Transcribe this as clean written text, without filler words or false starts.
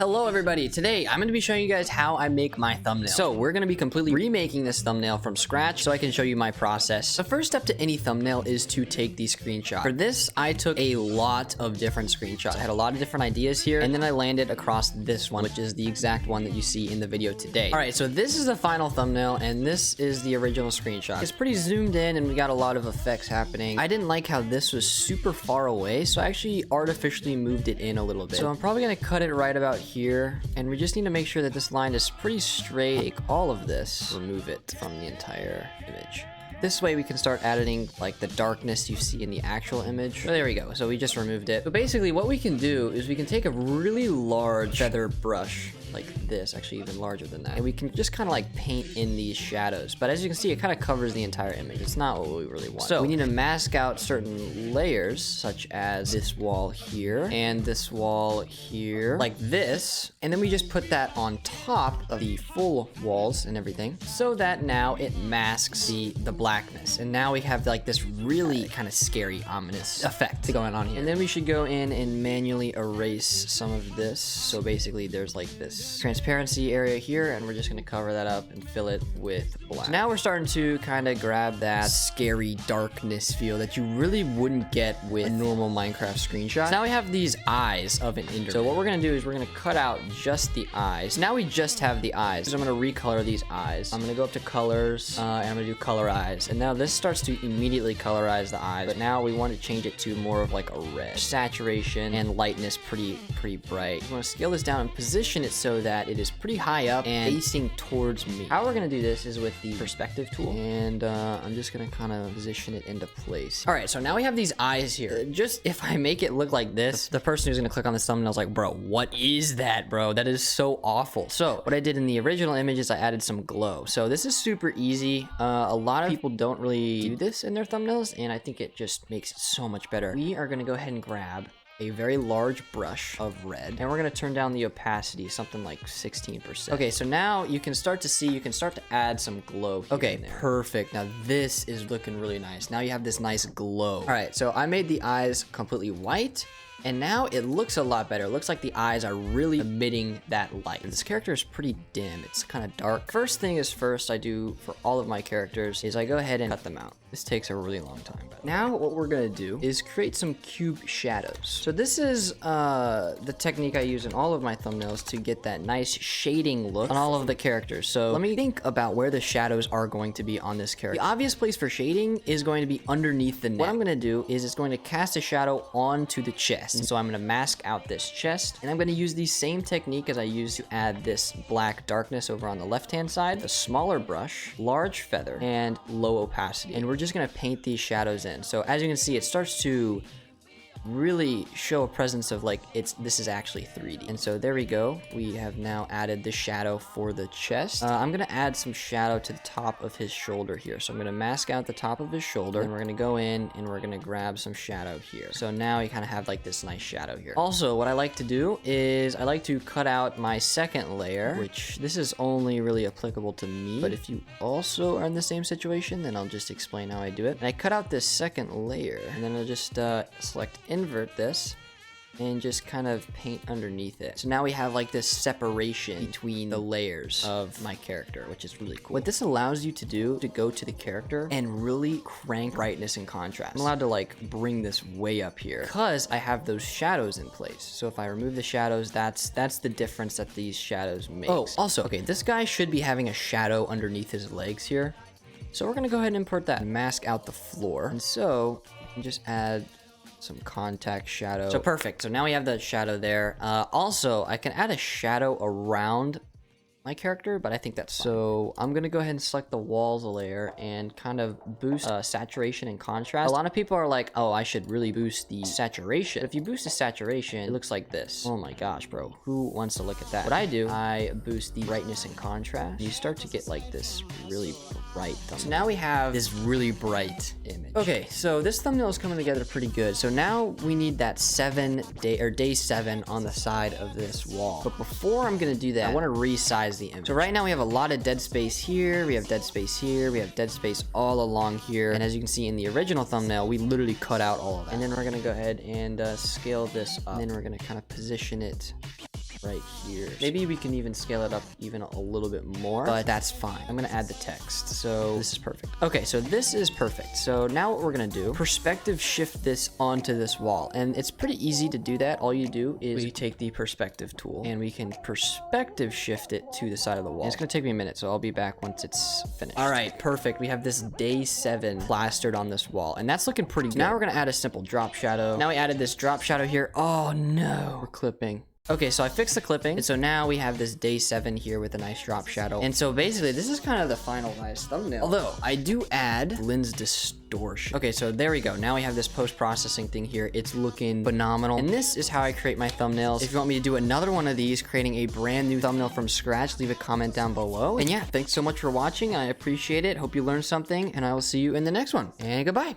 Hello everybody, today I'm going to be showing you guys how I make my thumbnail. So we're going to be completely remaking this thumbnail from scratch so I can show you my process. The first step to any thumbnail is to take the screenshot. For this, I took a lot of different screenshots. I had a lot of different ideas here, and then I landed across this one, which is the exact one that you see in the video today. Alright, so this is the final thumbnail, and this is the original screenshot. It's pretty zoomed in, and we got a lot of effects happening. I didn't like how this was super far away, so I actually artificially moved it in a little bit. So I'm probably going to cut it right about here, and we just need to make sure that this line is pretty straight. Take all of this, remove it from the entire image. This way we can start adding like the darkness you see in the actual image. So there we go. So we just removed it. So basically what we can do is we can take a really large feather brush like this, actually even larger than that, and we can just kind of like paint in these shadows. But as you can see, it kind of covers the entire image. It's not what we really want. So we need to mask out certain layers, such as this wall here and this wall here, like this, and then we just put that on top of the full walls and everything, so that now it masks the blackness, and now we have like this really kind of scary, ominous effect going on here. And then we should go in and manually erase some of this. So basically there's like this transparency area here, and we're just going to cover that up and fill it with black. So now we're starting to kind of grab that scary darkness feel that you really wouldn't get with a normal Minecraft screenshot. So now we have these eyes of an Enderman. So what we're going to do is we're going to cut out just the eyes. Now we just have the eyes. So I'm going to recolor these eyes. I'm going to go up to colors, and I'm going to do color eyes. And now this starts to immediately colorize the eyes, but now we want to change it to more of like a red. Saturation and lightness pretty bright. I'm going to scale this down and position it so that it is pretty high up and facing towards me. How we're going to do this is with the perspective tool, and I'm just going to kind of position it into place. All right, so now we have these eyes here. Just if I make it look like this, the person who's going to click on this thumbnail is like, bro, what is that, bro? That is so awful. So what I did in the original image is I added some glow. So this is super easy. A lot of people don't really do this in their thumbnails, and I think it just makes it so much better. We are going to go ahead and grab a very large brush of red, and we're going to turn down the opacity, something like 16%. Okay, so now you can start to add some glow here. Okay, perfect. Now this is looking really nice. Now you have this nice glow. All right, so I made the eyes completely white, and now it looks a lot better. It looks like the eyes are really emitting that light. This character is pretty dim. It's kind of dark. First thing is first, I do for all of my characters is I go ahead and cut them out. This takes a really long time. But now what we're going to do is create some cube shadows. So this is the technique I use in all of my thumbnails to get that nice shading look on all of the characters. So let me think about where the shadows are going to be on this character. The obvious place for shading is going to be underneath the neck. What I'm going to do is it's going to cast a shadow onto the chest. And so I'm going to mask out this chest, and I'm going to use the same technique as I used to add this black darkness over on the left-hand side. A smaller brush, large feather, and low opacity. And we're just going to paint these shadows in. So as you can see, it starts to really show a presence of like this is actually 3D. And so there we go. We have now added the shadow for the chest. I'm gonna add some shadow to the top of his shoulder here. So I'm gonna mask out the top of his shoulder, and we're gonna go in and we're gonna grab some shadow here. So now we kind of have like this nice shadow here. Also, what I like to do is I like to cut out my second layer, which this is only really applicable to me, but if you also are in the same situation, then I'll just explain how I do it. And I cut out this second layer, and then I'll just select invert this and just kind of paint underneath it. So now we have like this separation between the layers of my character, which is really cool. What this allows you to do to go to the character and really crank brightness and contrast. I'm allowed to like bring this way up here because I have those shadows in place. So if I remove the shadows, that's the difference that these shadows make. Oh, also, okay, this guy should be having a shadow underneath his legs here. So we're gonna go ahead and import that and mask out the floor. And so you can just add some contact shadow. So perfect. So now we have the shadow there. Also, I can add a shadow around my character, but I think that's fine. So I'm gonna go ahead and select the walls layer and kind of boost saturation and contrast. A lot of people are like, oh, I should really boost the saturation. If you boost the saturation, it looks like this. Oh my gosh, bro, who wants to look at that? What I do, I boost the brightness and contrast. You start to get like this really bright thumbnail. So now we have this really bright image. Okay, so this thumbnail is coming together pretty good. So now we need that day 7 on the side of this wall. But before I'm gonna do that, I want to resize the image. So right now we have a lot of dead space here, we have dead space here, we have dead space all along here, and as you can see in the original thumbnail, we literally cut out all of that. And then we're gonna go ahead and scale this up, and then we're gonna kind of position it right here. Maybe we can even scale it up even a little bit more, but that's fine. I'm gonna add the text. So this is perfect. Okay, so this is perfect. So now what we're gonna do, perspective shift this onto this wall. And it's pretty easy to do that. All you do is we take the perspective tool and we can perspective shift it to the side of the wall. And it's gonna take me a minute, so I'll be back once it's finished. All right, perfect. We have this day 7 plastered on this wall, and that's looking pretty good. Now we're gonna add a simple drop shadow. Now we added this drop shadow here. Oh no, we're clipping. Okay, so I fixed the clipping, and so now we have this day 7 here with a nice drop shadow. And so basically, this is kind of the finalized thumbnail. Although, I do add lens distortion. Okay, so there we go. Now we have this post-processing thing here. It's looking phenomenal. And this is how I create my thumbnails. If you want me to do another one of these, creating a brand new thumbnail from scratch, leave a comment down below. And yeah, thanks so much for watching. I appreciate it. Hope you learned something, and I will see you in the next one. And goodbye.